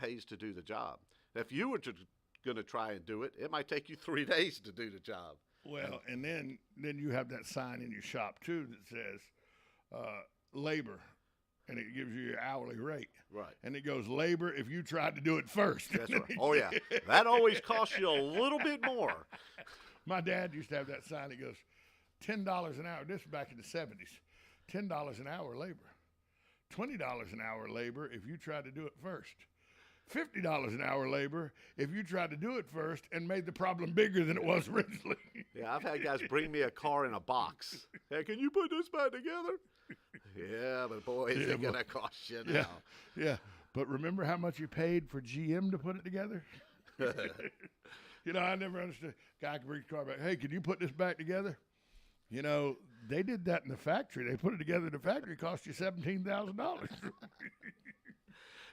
pays to do the job. If you were going to try and do it, it might take you 3 days to do the job. Well, and then you have that sign in your shop too that says labor, and it gives you your hourly rate. Right. And it goes labor if you tried to do it first. That's right. Oh yeah, that always costs you a little bit more. My dad used to have that sign. He goes, $10 an hour. This was back in the 70s. $10 an hour labor. $20 an hour labor if you tried to do it first. $50 an hour labor if you tried to do it first and made the problem bigger than it was originally. Yeah, I've had guys bring me a car in a box. Hey, can you put this back together? Yeah, but boy, is it going to cost you now. Yeah, but remember how much you paid for GM to put it together? You know, I never understood. Guy can bring the car back. Hey, can you put this back together? You know, they did that in the factory. They put it together in the factory. It cost you $17,000.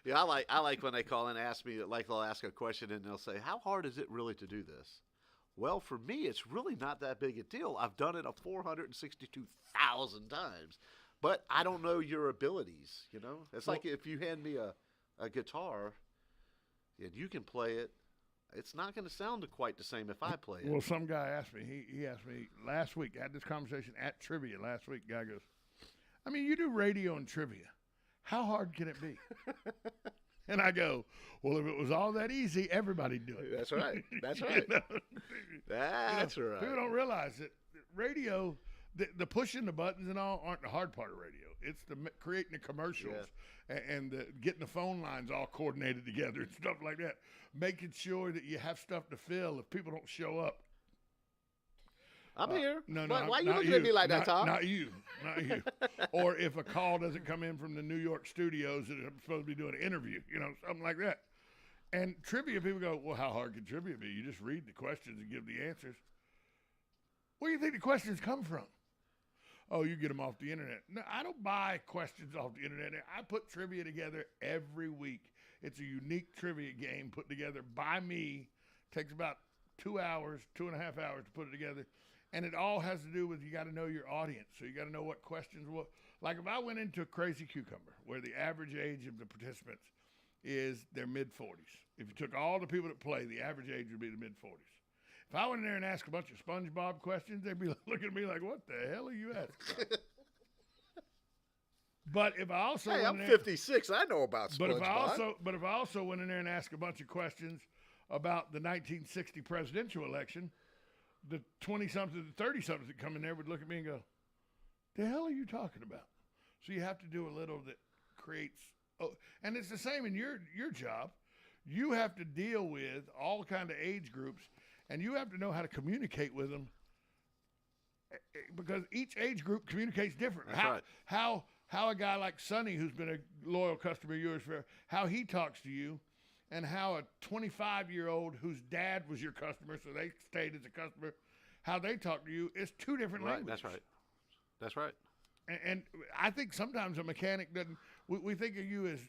Yeah, I like when they call and ask me, like they'll ask a question and they'll say, how hard is it really to do this? Well, for me, it's really not that big a deal. I've done it 462,000 times, but I don't know your abilities, you know? It's like if you hand me a guitar and you can play it, it's not going to sound quite the same if I play it. Well, some guy asked me, he asked me last week, I had this conversation at trivia last week. Guy goes, I mean, you do radio and trivia. How hard can it be? And I go, well, if it was all that easy, everybody'd do it. That's right. That's right. You know? That's right. People don't realize that radio, the pushing the buttons and all aren't the hard part of radio. It's the creating the commercials and getting the phone lines all coordinated together and stuff like that. Making sure that you have stuff to fill if people don't show up. I'm here. No, why are you looking at me like that, Tom? Not you. Or if a call doesn't come in from the New York studios that are supposed to be doing an interview, you know, something like that. And trivia, people go, well, how hard can trivia be? You just read the questions and give the answers. Where do you think the questions come from? Oh, you get them off the internet. No, I don't buy questions off the internet. I put trivia together every week. It's a unique trivia game put together by me. Takes about 2 hours, 2.5 hours to put it together. And it all has to do with you got to know your audience. So you got to know what questions will. Like if I went into a Crazy Cucumber, where the average age of the participants is their mid-40s. If you took all the people that play, the average age would be the mid-40s. If I went in there and asked a bunch of SpongeBob questions, they'd be looking at me like, what the hell are you asking about? But if I also I'm 56, I know about SpongeBob. But if I also went in there and asked a bunch of questions about the 1960 presidential election, the 20-somethings, the 30-somethings that come in there would look at me and go, the hell are you talking about? So you have to do a little that creates, and it's the same in your job. You have to deal with all kind of age groups, and you have to know how to communicate with them because each age group communicates different. That's right. How a guy like Sonny, who's been a loyal customer of yours for, how he talks to you, and how a 25-year-old whose dad was your customer, so they stayed as a customer, how they talk to you is two different languages. That's right. That's right. And I think sometimes a mechanic doesn't. We think of you as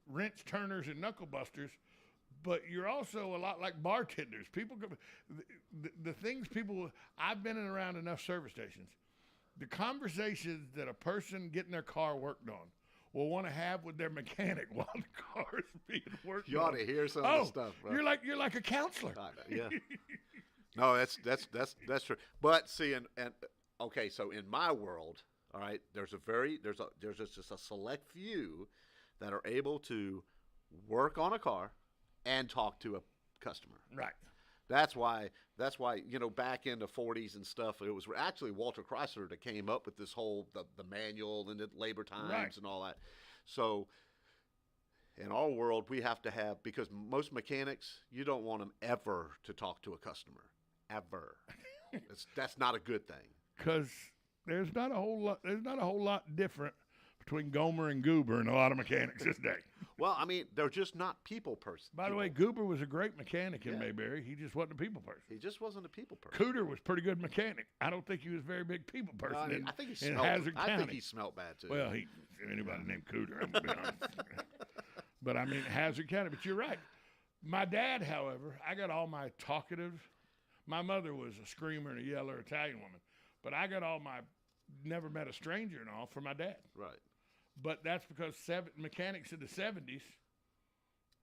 wrench turners and knuckle busters, but you're also a lot like bartenders. People, the things people. I've been in around enough service stations. The conversations that a person getting their car worked on will want to have with their mechanic while the car is being worked on. You ought to hear some of the stuff, bro. You're like a counselor. Yeah. No, that's true. But see, and okay, so in my world, all right, there's just a select few that are able to work on a car and talk to a customer. Right. That's why back in the 40s and stuff, it was actually Walter Chrysler that came up with this whole the manual and the labor times and all that. So in our world, we have to have, because most mechanics, you don't want them ever to talk to a customer, ever. That's not a good thing. Because there's not a whole lot different between Gomer and Goober in a lot of mechanics this day. Well, I mean, they're just not people person. By the way, Goober was a great mechanic in Mayberry. He just wasn't a people person. He just wasn't a people person. Cooter was a pretty good mechanic. I don't think he was a very big people person. I think he in smelled. Hazard County. I think he smelled bad too. Well, anybody named Cooter, I'm gonna be honest. But I mean, Hazard County. But you're right. My dad, however, I got all my talkative. My mother was a screamer and a yeller Italian woman, but I got all my never met a stranger and all from my dad. Right. But that's because mechanics in the 70s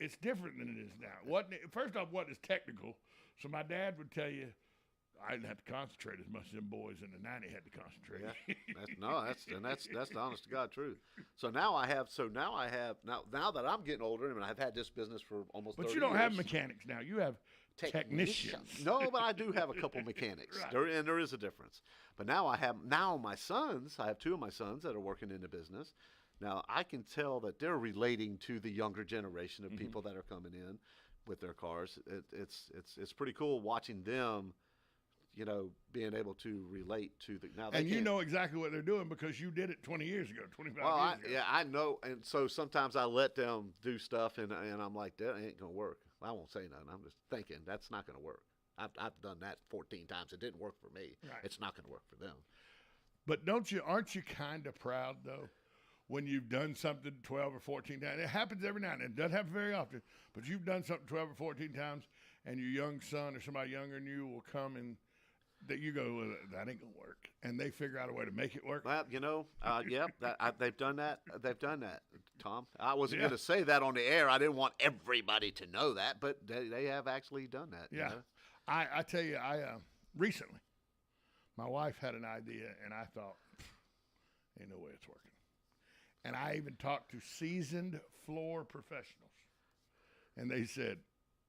it's different than it is now. First off, what is technical? So my dad would tell you, I didn't have to concentrate as much as them boys in the 90 had to concentrate. Yeah, that's the honest to God truth. So now that I'm getting older, and I've had this business for almost 30 years. But you don't have mechanics now. You have technicians. No, but I do have a couple mechanics, Right. and there is a difference. But now I have my sons. I have two of my sons that are working in the business. Now I can tell that they're relating to the younger generation of people that are coming in with their cars. It's pretty cool watching them, being able to relate to the now. And you know exactly what they're doing because you did it 20 years ago, 25 well, years ago. Yeah, I know, and so sometimes I let them do stuff, and I'm like, that ain't gonna work. I won't say nothing. I'm just thinking that's not gonna work. I've done that 14 times. It didn't work for me. Right. It's not gonna work for them. But aren't you kind of proud though, when you've done something 12 or 14 times? It happens every now and then. It doesn't happen very often, but you've done something 12 or 14 times, and your young son or somebody younger than you will come and that you go, well, that ain't gonna work, and they figure out a way to make it work. Well, they've done that. They've done that, Tom. I wasn't going to say that on the air. I didn't want everybody to know that, but they have actually done that. Yeah, I tell you, recently, my wife had an idea, and I thought, ain't no way it's working. And I even talked to seasoned floor professionals, and they said,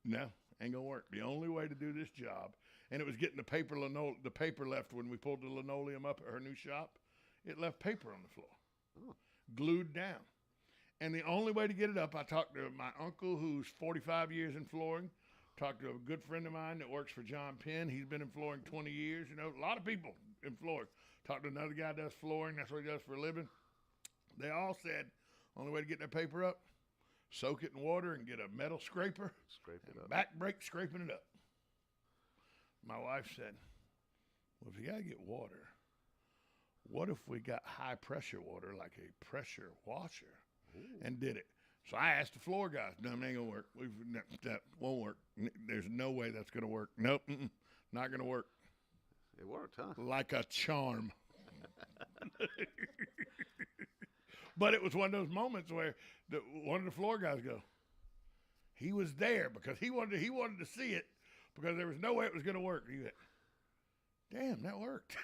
no, ain't gonna work. The only way to do this job. And it was getting the paper left when we pulled the linoleum up at her new shop. It left paper on the floor, glued down. And the only way to get it up, I talked to my uncle who's 45 years in flooring, talked to a good friend of mine that works for John Penn. He's been in flooring 20 years. A lot of people in flooring. Talked to another guy that does flooring. That's what he does for a living. They all said, only way to get that paper up, soak it in water and get a metal scraper. Scrape it up. Back brake scraping it up. My wife said, well, if you got to get water, what if we got high pressure water like a pressure washer? Ooh. And did it. So I asked the floor guys, no, it ain't going to work. That won't work. There's no way that's going to work. Nope, not going to work. It worked, huh? Like a charm. But it was one of those moments where one of the floor guys go, he was there because he wanted to see it, because there was no way it was going to work. He went, damn, that worked.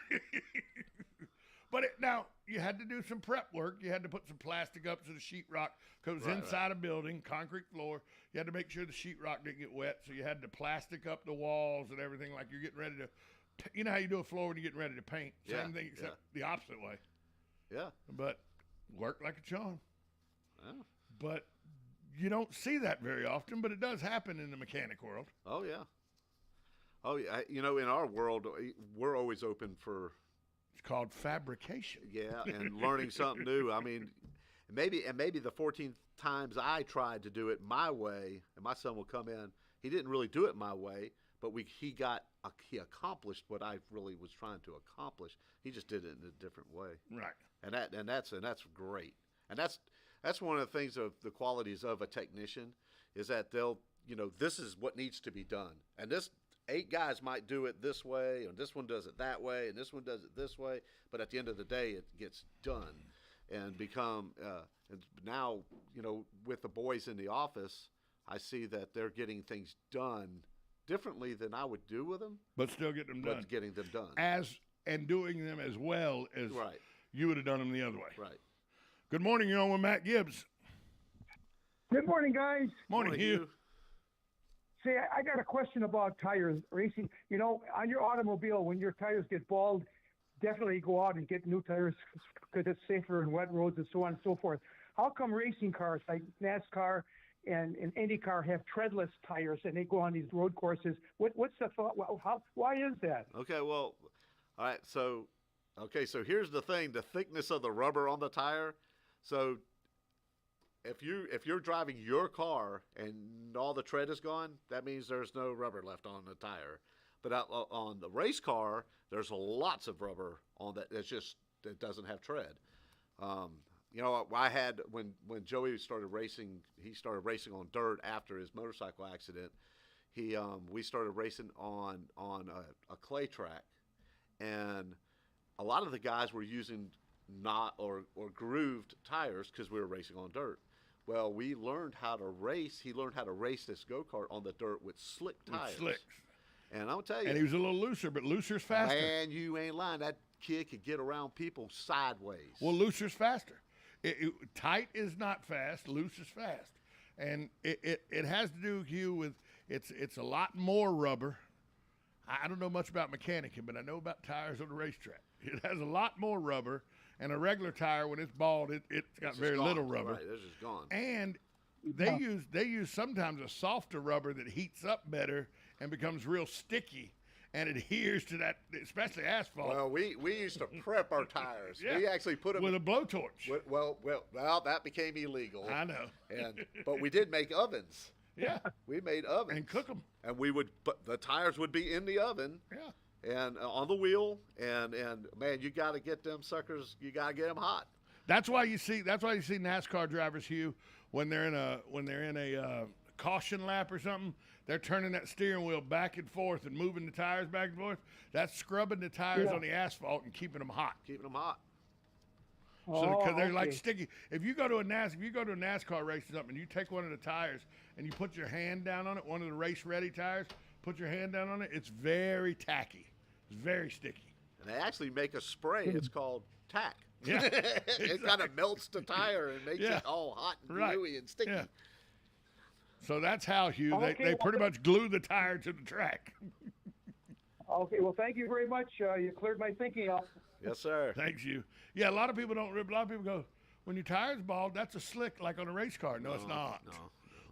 But now you had to do some prep work. You had to put some plastic up so the sheetrock, because it was inside a building, concrete floor. You had to make sure the sheetrock didn't get wet, so you had to plastic up the walls and everything like you're getting ready to. You know how you do a floor when you're getting ready to paint? Same thing, except the opposite way. Yeah. But worked like a charm. Oh. But you don't see that very often, but it does happen in the mechanic world. Oh, yeah. Oh, yeah. In our world, we're always open for... It's called fabrication. Yeah, and learning something new. I mean, maybe the 14 times I tried to do it my way, and my son will come in, he didn't really do it my way, but he accomplished what I really was trying to accomplish. He just did it in a different way. Right. And that's great. And that's one of the things of the qualities of a technician is that they'll, this is what needs to be done. And this 8 guys might do it this way, and this one does it that way, and this one does it this way. But at the end of the day, it gets done and become, and now, with the boys in the office, I see that they're getting things done differently than I would do with them. But still getting them done. But getting them done. And doing them as well as right. You would have done them the other way. Right. Good morning, you're on with Matt Gibbs. Good morning, guys. Morning, Hugh. Say, I got a question about tires racing. On your automobile, when your tires get bald, definitely go out and get new tires because it's safer in wet roads and so on and so forth. How come racing cars like NASCAR and IndyCar have treadless tires and they go on these road courses? What's the thought? Why is that? Okay, well, all right. So here's the thing: the thickness of the rubber on the tire. So if you're driving your car and all the tread is gone, that means there's no rubber left on the tire. But on the race car, there's lots of rubber on that. It doesn't have tread. I had when Joey started racing. He started racing on dirt after his motorcycle accident. We started racing on a clay track, and a lot of the guys were using not or grooved tires because we were racing on dirt. Well, we learned how to race. He learned how to race this go-kart on the dirt with slick tires. With slicks. And I'll tell you. And he was a little looser, but looser's faster. Man, you ain't lying. That kid could get around people sideways. Well, looser's faster. Tight is not fast. Loose is fast. And it has to do, Hugh, with it's a lot more rubber. I don't know much about mechanicing, but I know about tires on the racetrack. It has a lot more rubber. And a regular tire, when it's bald, it's got very little rubber. Right, this is gone. And they use sometimes a softer rubber that heats up better and becomes real sticky and adheres to that, especially asphalt. Well, we used to prep our tires. Yeah. We actually put them with a blowtorch. Well, that became illegal. I know. But we did make ovens. Yeah. We made ovens and cook them. And but the tires would be in the oven. Yeah. And on the wheel, and man, you got to get them suckers. You got to get them hot. That's why you see NASCAR drivers, Hugh, when they're in a caution lap or something, they're turning that steering wheel back and forth and moving the tires back and forth. That's scrubbing the tires on the asphalt and keeping them hot. Keeping them hot. So because they're like sticky. If you go to a NASCAR race or something, and you take one of the tires and you put your hand down on it, one of the race ready tires, put your hand down on it, it's very tacky. It's very sticky. And they actually make a spray. It's called tack. Yeah. It kind of melts the tire and makes it all hot and gluey and sticky. Yeah. So that's how, Hugh, they pretty much glue the tire to the track. Okay, well, thank you very much. You cleared my thinking up. Yes, sir. Thanks, Hugh. Yeah, a lot of people go, when your tire's bald, that's a slick like on a race car. No, it's not. No.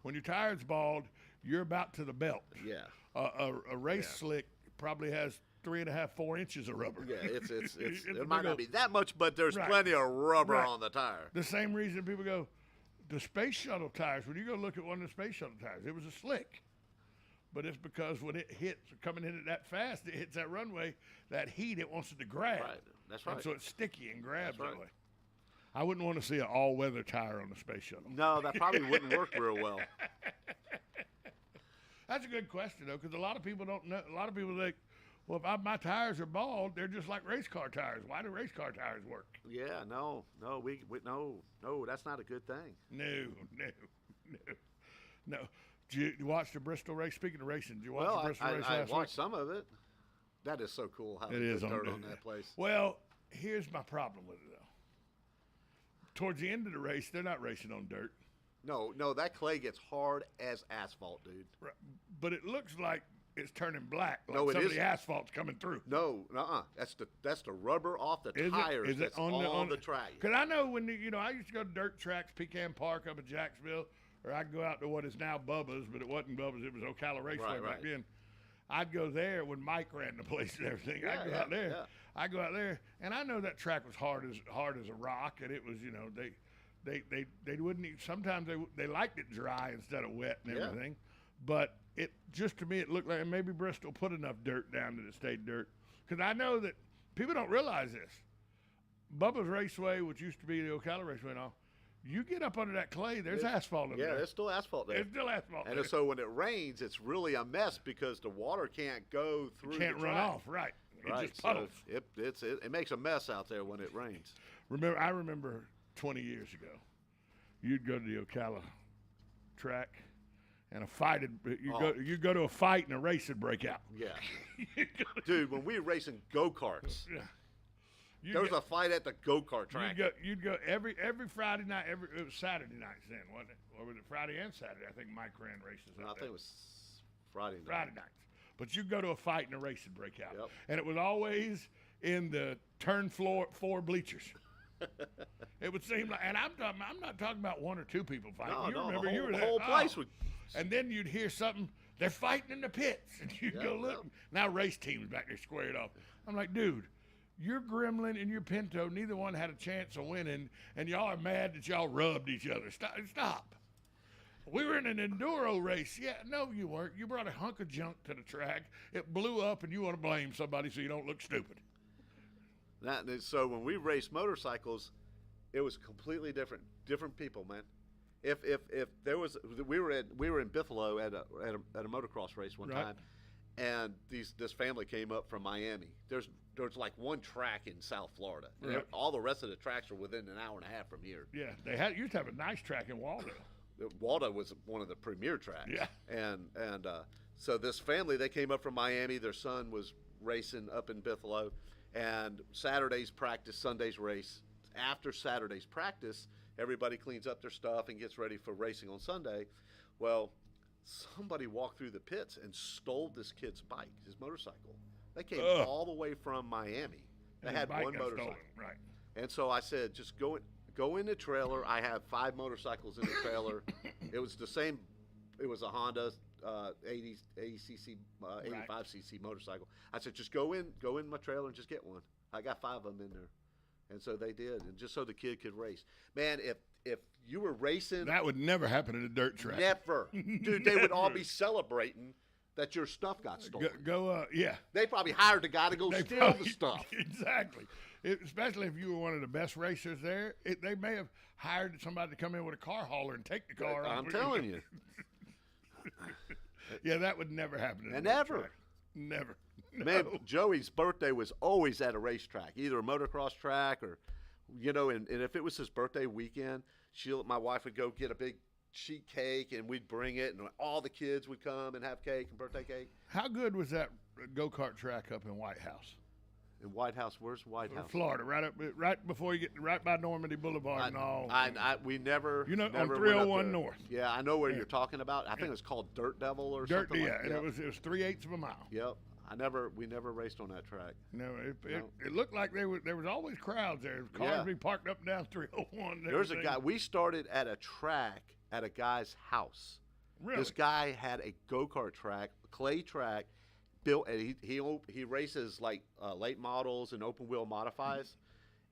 When your tire's bald, you're about to the belt. Yeah. A race slick probably has 3.5, 4 inches of rubber. Yeah, it might not be that much, but there's plenty of rubber on the tire. The same reason people go, the space shuttle tires, when you go look at one of the space shuttle tires, it was a slick. But it's because when it hits, coming in it that fast, it hits that runway, that heat, it wants it to grab. Right, that's right. And so it's sticky and grabs That's that right. way. I wouldn't want to see an all-weather tire on the space shuttle. No, that probably wouldn't work real well. That's a good question, though, because a lot of people don't know. A lot of people think, well, if my tires are bald, they're just like race car tires. Why do race car tires work? Yeah, no, that's not a good thing. No. Did you watch the Bristol race? Speaking of racing, did you watch the Bristol race I last watched week? some of it. That is so cool how It they is put dirt on on that place. Well, here's my problem with it, though. Towards the end of the race, they're not racing on dirt. No, that clay gets hard as asphalt, dude. Right. But it looks like it's turning black. Like No, it some of isn't. the asphalt's coming through. No, that's the rubber off the tires. Is it that's on the track. Because I know when I used to go to dirt tracks, Pecan Park up in Jacksonville, or I'd go out to what is now Bubba's, but it wasn't Bubba's. It was Ocala Raceway back then. I'd go there when Mike ran the place and everything. I'd go out there. Yeah. I go out there, and I know that track was hard as a rock, and it was they wouldn't even, sometimes they liked it dry instead of wet and everything, but it just to me it looked like, and maybe Bristol put enough dirt down that it stayed dirt, because I know that people don't realize this. Bubba's Raceway, which used to be the Ocala Raceway and all, you get up under that clay, there's asphalt in there. Yeah, there's still asphalt there. There's still asphalt there. And so when it rains, it's really a mess because the water can't go through. Can't the run track. off, right? It Right, just puddles. So it makes a mess out there when it rains. I remember 20 years ago, you'd go to the Ocala track, and you'd go to a fight and a race would break out. Yeah, dude, when we were racing go-karts, there was a fight at the go-kart track. You'd go every Friday night. It was Saturday nights then, wasn't it? Or was it Friday and Saturday? I think Mike ran races. I think it was Friday night. Friday nights. But you'd go to a fight and a race would break out. Yep. And it was always in the turn floor 4 bleachers. It would seem like, and I'm not talking about 1 or 2 people fighting. The whole place would. And then you'd hear something, they're fighting in the pits. And you'd go look. Now race teams back there squared off. I'm like, dude, your Gremlin and your Pinto, neither one had a chance of winning, and y'all are mad that y'all rubbed each other. Stop. We were in an enduro race. Yeah, no, you weren't. You brought a hunk of junk to the track. It blew up, and you want to blame somebody so you don't look stupid. So when we raced motorcycles, it was completely different people, man. If there was, we were in Buffalo at a motocross race one time, and this family came up from Miami. There's like one track in South Florida. And Right. all the rest of the tracks are within an hour and a half from here. Yeah, they used to have a nice track in Waldo. Waldo was one of the premier tracks. Yeah. And so this family, they came up from Miami. Their son was racing up in Buffalo, and Saturday's practice, Sunday's race. After Saturday's practice, everybody cleans up their stuff and gets ready for racing on Sunday. Well, somebody walked through the pits and stole this kid's bike, his motorcycle. They came all the way from Miami. They And had his bike one got motorcycle. stolen. Right. And so I said, just go in the trailer. I have 5 motorcycles in the trailer. It was the same. It was a Honda 80 cc, 85 cc motorcycle. I said, just go in my trailer and just get one. I got 5 of them in there. And so they did, and just so the kid could race. Man, if you were racing, That would never happen at a dirt track. never, dude, they would all be celebrating that your stuff got stolen. Yeah. They probably hired the guy to go They steal probably- the stuff. Exactly. Especially if you were one of the best racers there, they may have hired somebody to come in with a car hauler and take the car off. I'm telling you, Yeah, that would never happen. At a dirt never. track. Never. man, No. Joey's birthday was always at a racetrack, either a motocross track or, and if it was his birthday weekend, my wife would go get a big sheet cake and we'd bring it, and all the kids would come and have cake and birthday cake. How good was that go-kart track up in White House? In White House, where's White House? Florida, right before you get right by Normandy Boulevard and all. We never. You know, on never 301 went up there. North. Yeah, I know where you're talking about. I think it was called Dirt Devil or Dirt, something. yeah, like and that. it was 3/8 of a mile. Yep. We never raced on that track. No, No. it looked like there was always crowds there. Cars Yeah. be parked up and down 301. and There was a everything. guy. We started at a track at a guy's house. Really? This guy had a go-kart track, clay track, built, and he races like late models and open wheel modifies,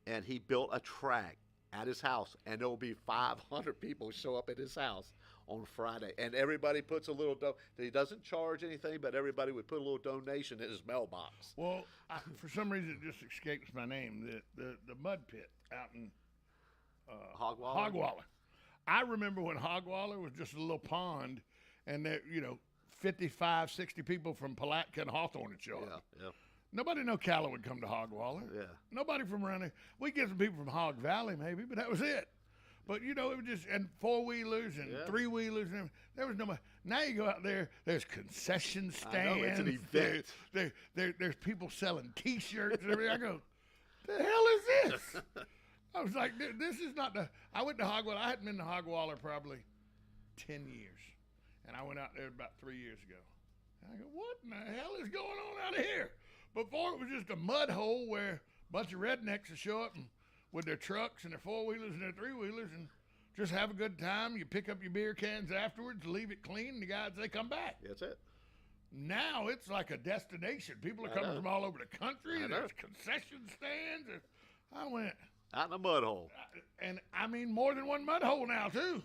and he built a track at his house, and there will be 500 people show up at his house on Friday, and everybody puts a little he doesn't charge anything, but everybody would put a little donation in his mailbox. Well, for some reason it just escapes my name. The mud pit out in Hogwaller? Hogwaller. I remember when Hogwaller was just a little pond, and there 55, 60 people from Palatka and Hawthorne would show up. Yeah. Nobody in Ocala would come to Hogwaller. Yeah. Nobody from around there. We get some people from Hog Valley maybe, but that was it. But it was just, and 4-wheelers and Yeah. 3-wheelers, and there was nobody. Now you go out there, there's concession stands. I know, it's an event. There's people selling T-shirts and everything. I go, the hell is this? I was like, this is not I went to Hogwaller. I hadn't been to Hogwaller probably 10 years. And I went out there about 3 years ago. And I go, what in the hell is going on out here? Before it was just a mud hole where a bunch of rednecks would show up with their trucks and their 4-wheelers and their 3-wheelers and just have a good time. You pick up your beer cans afterwards, leave it clean, and the guys, they come back. That's it. Now it's like a destination. People are coming from all over the country. And there's concession stands. And I went. Out in a mud hole. And I mean more than one mud hole now, too.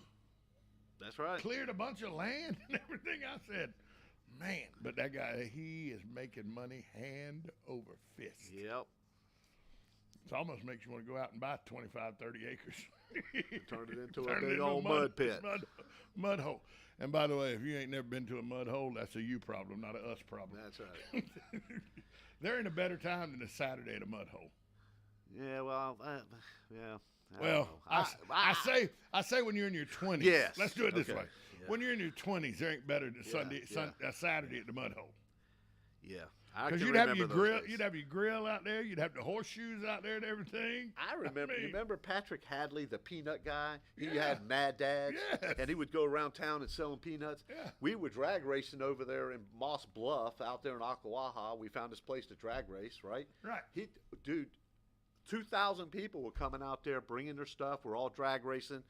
That's right. Cleared a bunch of land and everything. I said, man, but that guy, he is making money hand over fist. Yep. It almost makes you want to go out and buy 25, 30 acres. Turn it into a Turn it big into old mud pit. Mud hole. And by the way, if you ain't never been to a mud hole, that's a you problem, not a us problem. That's right. They're in a better time than a Saturday at a mud hole. Yeah, well, yeah. Well, I say when you're in your 20s. Yes. Let's do it this Okay. way. Yeah. When you're in your 20s, there ain't better than yeah. Saturday at the mud hole. Yeah. I Because can you'd have remember your those grill, days. you'd have your grill out there, you'd have the horseshoes out there and everything. I remember. mean- You remember Patrick Hadley, the peanut guy? He Yeah. had Mad Dads, Yes. and he would go around town and selling peanuts. Yeah. We were drag racing over there in Moss Bluff, out there in Ocala. We found this place to drag race, right? Right. Dude, 2,000 people were coming out there, bringing their stuff. We're all drag racing.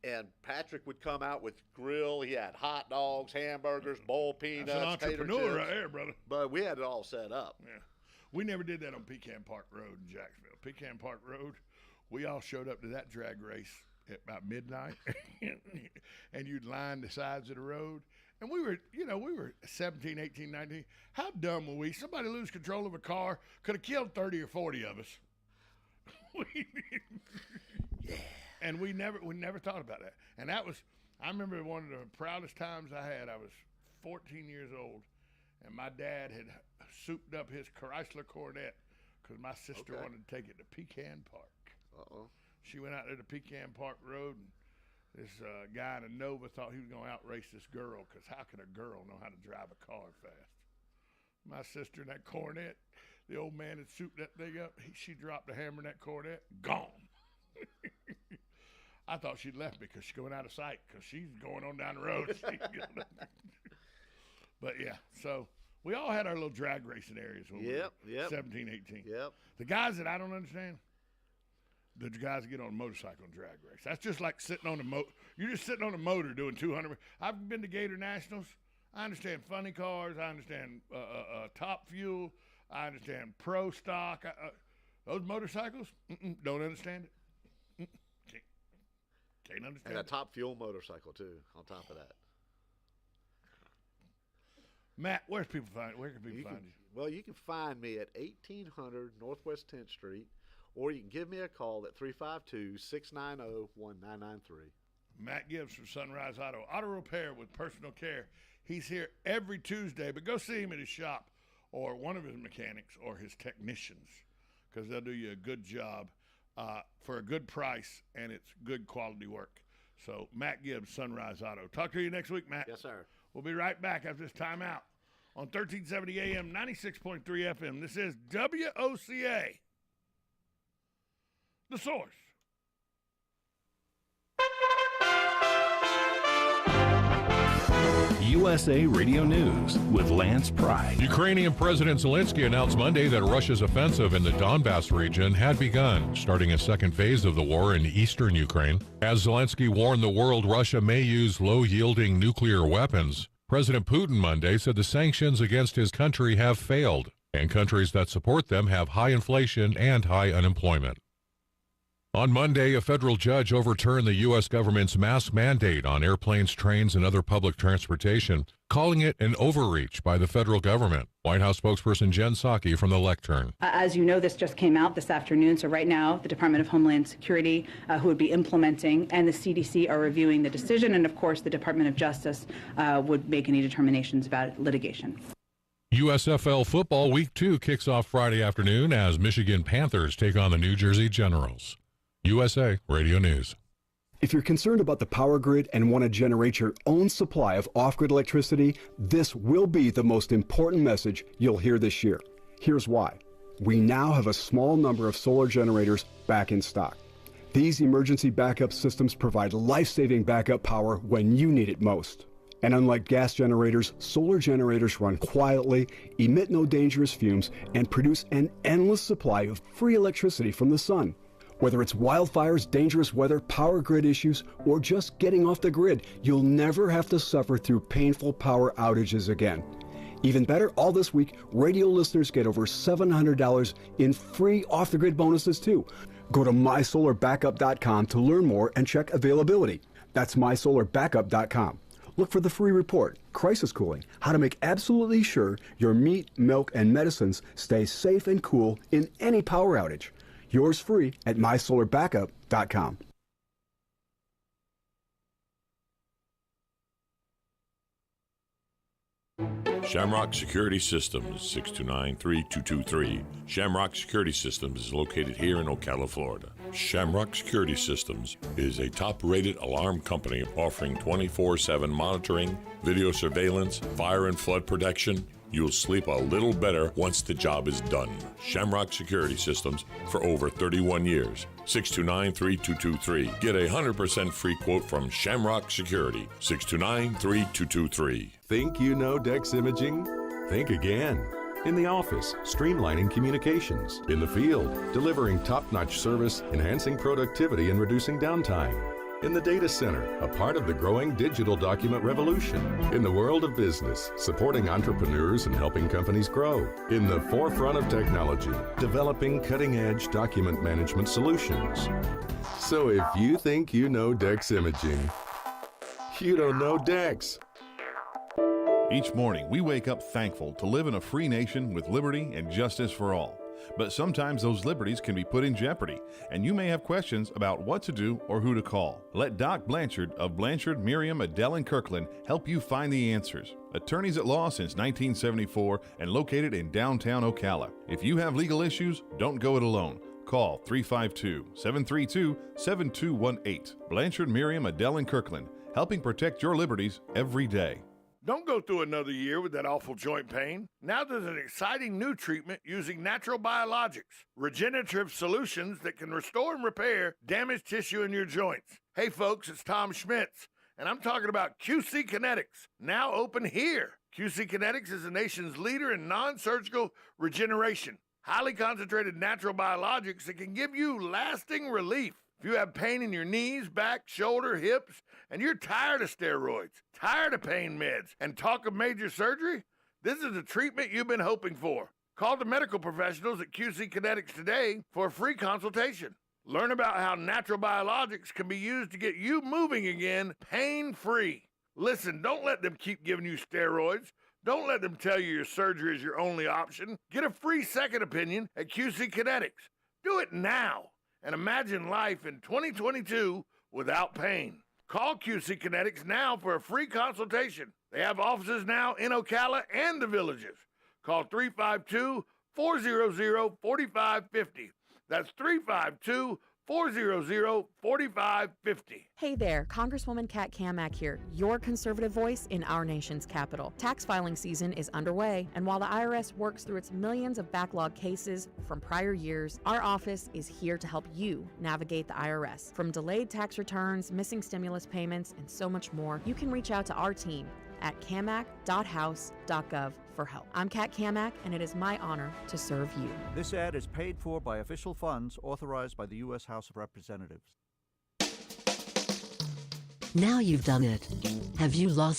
And Patrick would come out with grill. He had hot dogs, hamburgers, boiled peanuts, That's an tater entrepreneur chips. right there, brother. But we had it all set up. Yeah. We never did that on Pecan Park Road in Jacksonville. Pecan Park Road, we all showed up to that drag race at about midnight. And you'd line the sides of the road. And we were 17, 18, 19. How dumb were we? Somebody lose control of a car, could have killed 30 or 40 of us. And we never thought about that. And I remember one of the proudest times I had. I was 14 years old, and my dad had souped up his Chrysler Corvette because my sister wanted to take it to Pecan Park. Uh-oh. She went out there to Pecan Park Road, and this guy in a Nova thought he was going to outrace this girl, because how can a girl know how to drive a car fast? My sister in that Corvette, the old man had souped that thing up. She dropped the hammer in that Corvette, gone. I thought she'd left me because she's going out of sight because she's going on down the road. But, yeah, so we all had our little drag racing areas when we were 17, 18. Yep. The guys that I don't understand, the guys that get on a motorcycle and drag race. That's just like sitting on a motor. You're just sitting on a motor doing 200. I've been to Gator Nationals. I understand funny cars. I understand Top Fuel. I understand Pro Stock. Those motorcycles, don't understand it. Can't understand And a it. Top Fuel motorcycle, too, on top of that. Matt, where can people find you? Well, you can find me at 1800 Northwest 10th Street, or you can give me a call at 352-690-1993. Matt Gibbs from Sunrise Auto Repair with personal care. He's here every Tuesday, but go see him at his shop or one of his mechanics or his technicians, because they'll do you a good job for a good price, and it's good quality work. So Matt Gibbs, Sunrise Auto. Talk to you next week, Matt. Yes, sir. We'll be right back after this timeout on 1370 AM, 96.3 FM. This is WOCA, The Source. USA Radio News with Lance Pride. Ukrainian President Zelensky announced Monday that Russia's offensive in the Donbass region had begun, starting a second phase of the war in eastern Ukraine. As Zelensky warned the world Russia may use low-yielding nuclear weapons, President Putin Monday said the sanctions against his country have failed, and countries that support them have high inflation and high unemployment. On Monday, a federal judge overturned the U.S. government's mask mandate on airplanes, trains, and other public transportation, calling it an overreach by the federal government. White House spokesperson Jen Psaki from the lectern. As you know, this just came out this afternoon, so right now the Department of Homeland Security, who would be implementing, and the CDC are reviewing the decision, and of course the Department of Justice would make any determinations about litigation. USFL Football Week 2 kicks off Friday afternoon as Michigan Panthers take on the New Jersey Generals. USA Radio News. If you're concerned about the power grid and want to generate your own supply of off-grid electricity, this will be the most important message you'll hear this year. Here's why. We now have a small number of solar generators back in stock. These emergency backup systems provide life-saving backup power when you need it most. And unlike gas generators, solar generators run quietly, emit no dangerous fumes, and produce an endless supply of free electricity from the sun. Whether it's wildfires, dangerous weather, power grid issues, or just getting off the grid, you'll never have to suffer through painful power outages again. Even better, all this week, radio listeners get over $700 in free off-the-grid bonuses too. Go to mysolarbackup.com to learn more and check availability. That's mysolarbackup.com. Look for the free report, Crisis Cooling, how to make absolutely sure your meat, milk, and medicines stay safe and cool in any power outage. Yours free at mysolarbackup.com. Shamrock Security Systems, 629-3223. Shamrock Security Systems is located here in Ocala, Florida. Shamrock Security Systems is a top-rated alarm company offering 24/7 monitoring, video surveillance, fire and flood protection. You'll sleep a little better once the job is done. Shamrock Security Systems for over 31 years. 629-3223. Get a 100% free quote from Shamrock Security. 629-3223. Think you know Dex Imaging? Think again. In the office, streamlining communications. In the field, delivering top-notch service, enhancing productivity and reducing downtime. In the data center, a part of the growing digital document revolution. In the world of business, supporting entrepreneurs and helping companies grow. In the forefront of technology, developing cutting-edge document management solutions. So if you think you know Dex Imaging, you don't know Dex. Each morning, we wake up thankful to live in a free nation with liberty and justice for all. But sometimes those liberties can be put in jeopardy, and you may have questions about what to do or who to call. Let Doc Blanchard of Blanchard, Miriam, Adele, and Kirkland help you find the answers. Attorneys at law since 1974 and located in downtown Ocala. If you have legal issues, don't go it alone. Call 352-732-7218. Blanchard, Miriam, Adele, and Kirkland, helping protect your liberties every day. Don't go through another year with that awful joint pain. Now there's an exciting new treatment using natural biologics, regenerative solutions that can restore and repair damaged tissue in your joints. Hey folks, it's Tom Schmitz, and I'm talking about QC Kinetics, now open here. QC Kinetics is the nation's leader in non-surgical regeneration. Highly concentrated natural biologics that can give you lasting relief. If you have pain in your knees, back, shoulder, hips, and you're tired of steroids, tired of pain meds, and talk of major surgery, this is the treatment you've been hoping for. Call the medical professionals at QC Kinetics today for a free consultation. Learn about how natural biologics can be used to get you moving again pain-free. Listen, don't let them keep giving you steroids. Don't let them tell you your surgery is your only option. Get a free second opinion at QC Kinetics. Do it now and imagine life in 2022 without pain. Call QC Kinetics now for a free consultation. They have offices now in Ocala and the Villages. Call 352-400-4550. That's 352-400-4550. Hey there, Congresswoman Kat Kamak here, your conservative voice in our nation's capital. Tax filing season is underway, and while the IRS works through its millions of backlog cases from prior years, our office is here to help you navigate the IRS. From delayed tax returns, missing stimulus payments, and so much more, you can reach out to our team at camac.house.gov for help. I'm Kat Kamak, and it is my honor to serve you. This ad is paid for by official funds authorized by the U.S. House of Representatives. Now you've done it. Have you lost